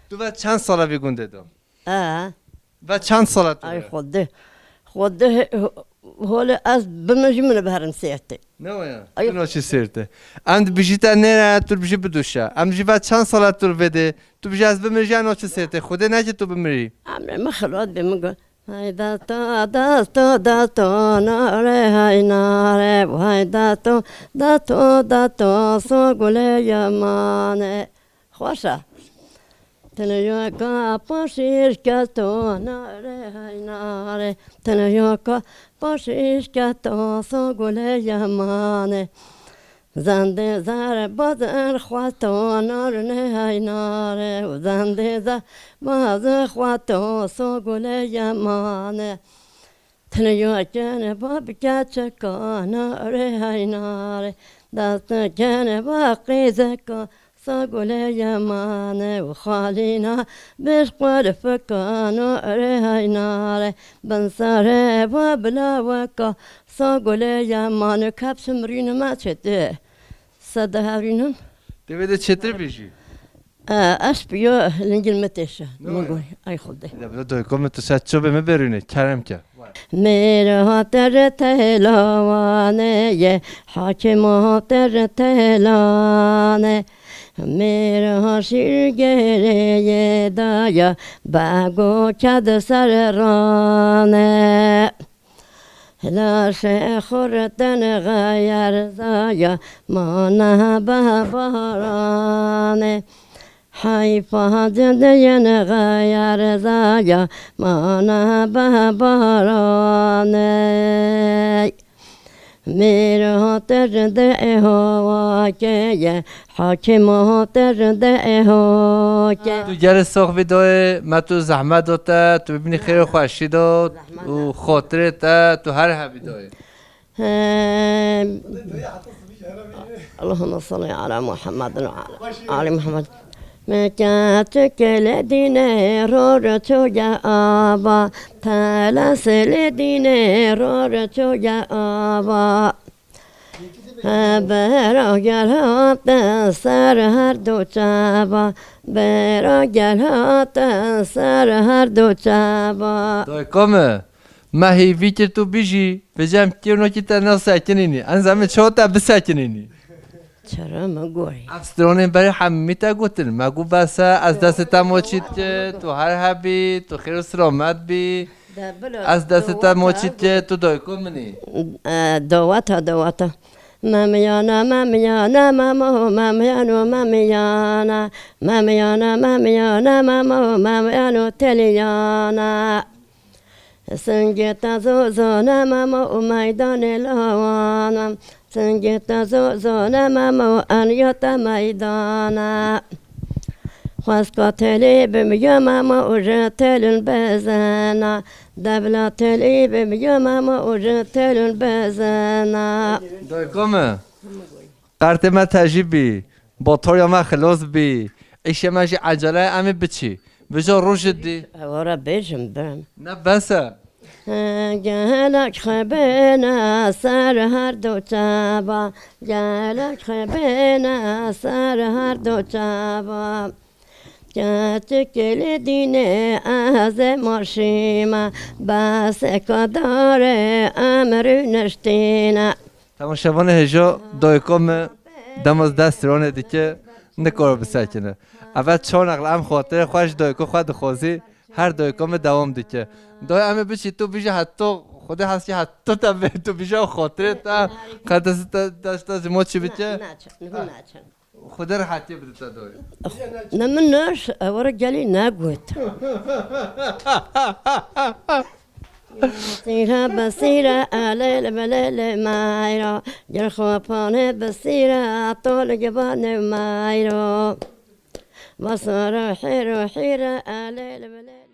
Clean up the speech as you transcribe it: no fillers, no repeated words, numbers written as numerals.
تو بعد چند ساله بیگونده دو؟ آه و چند ساله تو؟ ای خوده حال از بمجی من بهرم سیرته نه ویا Ay. تو نوچی سرته ام بیشی تا نره تو بیشی بدوشه ام بیشی بعد چند ساله تو بده تو بیشی از بمری جان نوچی سرته خوده نجی تو بمری عمري ما خلوت بمقول هاي داتو ناري هاي ناري وهاي داتو سوقولي يا ماني خوشة تنيوكا باشيش كاتو ناري هاي ناري تنيوكا باشيش كاتو سوقولي يا ماني زنده زر بازر خواتو نار نه ناره و زنده زر بازر خواتو سوگل یمانه تنیو کنه با بکچه ناره های ناره دست کنه با قیزه که سوگل یمانه و خالینا بیش قرف ناره های ناره بنساره با بلا که سوگل یمانه کپس مرینو ما چده صده هاوینم دویده چطور بیشی؟ اش بیا لنگل متشه نگوی ای خوده ده دوی کم تو شاید چوب میبرونه کرم که میره هاتر تهلوانه یه حاکم هاتر تهلانه میره ها شیرگره یه دایا بگو کد سر رانه لاش خوردن غیر زایا ما نه بارانه حیفا جدین غیر زایا ما نه بارانه میره ترده هوا که حاکم ترده هوا که تو جر ساخ ویدای ما تو زحمت داده تو ببینی خیر خوشی داد و خاطره تا تو هر هبی دای اللهم صل على محمد وعلى آل محمد مكاتك لدينا رورتو يا آبا تلاس لدينا رورتو يا آبا برا گلات سر هر دو چابا برا گلات سر هر دو چابا دای کامه ما هیوی که تو بیشی بجم که اونو که تا نسکنینی انزمه چه تا بسکنینی چرا مگوی افسرانه برای همه تا گفتن مگو بسه از دست تا موچید که تو هر هبی تو خیر و سلامت بی از دست تا موچید که تو دای کامنی دواتا مامیانا مامیانا مامو مامیانو مامیانا مامیانا مامیانا مامو مامیانو تلیانا سنگتا زوزونا مامو میدان لوانا سنگتا زوزونا مامو انیتا میدانا خواست تلی بمیو ماما اوجه تلون بزنا دبلا تلی بمیو ماما اوجه تلون بزنا دای کامه قرط ما تجیب بی با طور ما خلاص بی ایشه ماجی عجله امی بچی بجا روش دی ورا بیشم برم نه بسه گلک خبینا سر هر دو چابا گلک خبینا سر هر دو چابا کل دینه از مرشیما بس کدار امر نشتینا تماشاوان هجا دایکام دم از دست رانه دیگه نکار بسکنه اول چون نقل ام خاطر خوش دایکا خود خوازی هر دایکام دوام دیگه دای امه بچی تو بیشه حتی خود هستی حتی تبه تو بیشه خاطره تا قدست دست از ما چی بیچه خود راحتی بده تا دای نمناش ورا جالي ناقوت سيرة بصيرة ليل بليل مايرو جرخو باني بصيرة طول جبان مايرو بصر حيرو حيرة ليل بليل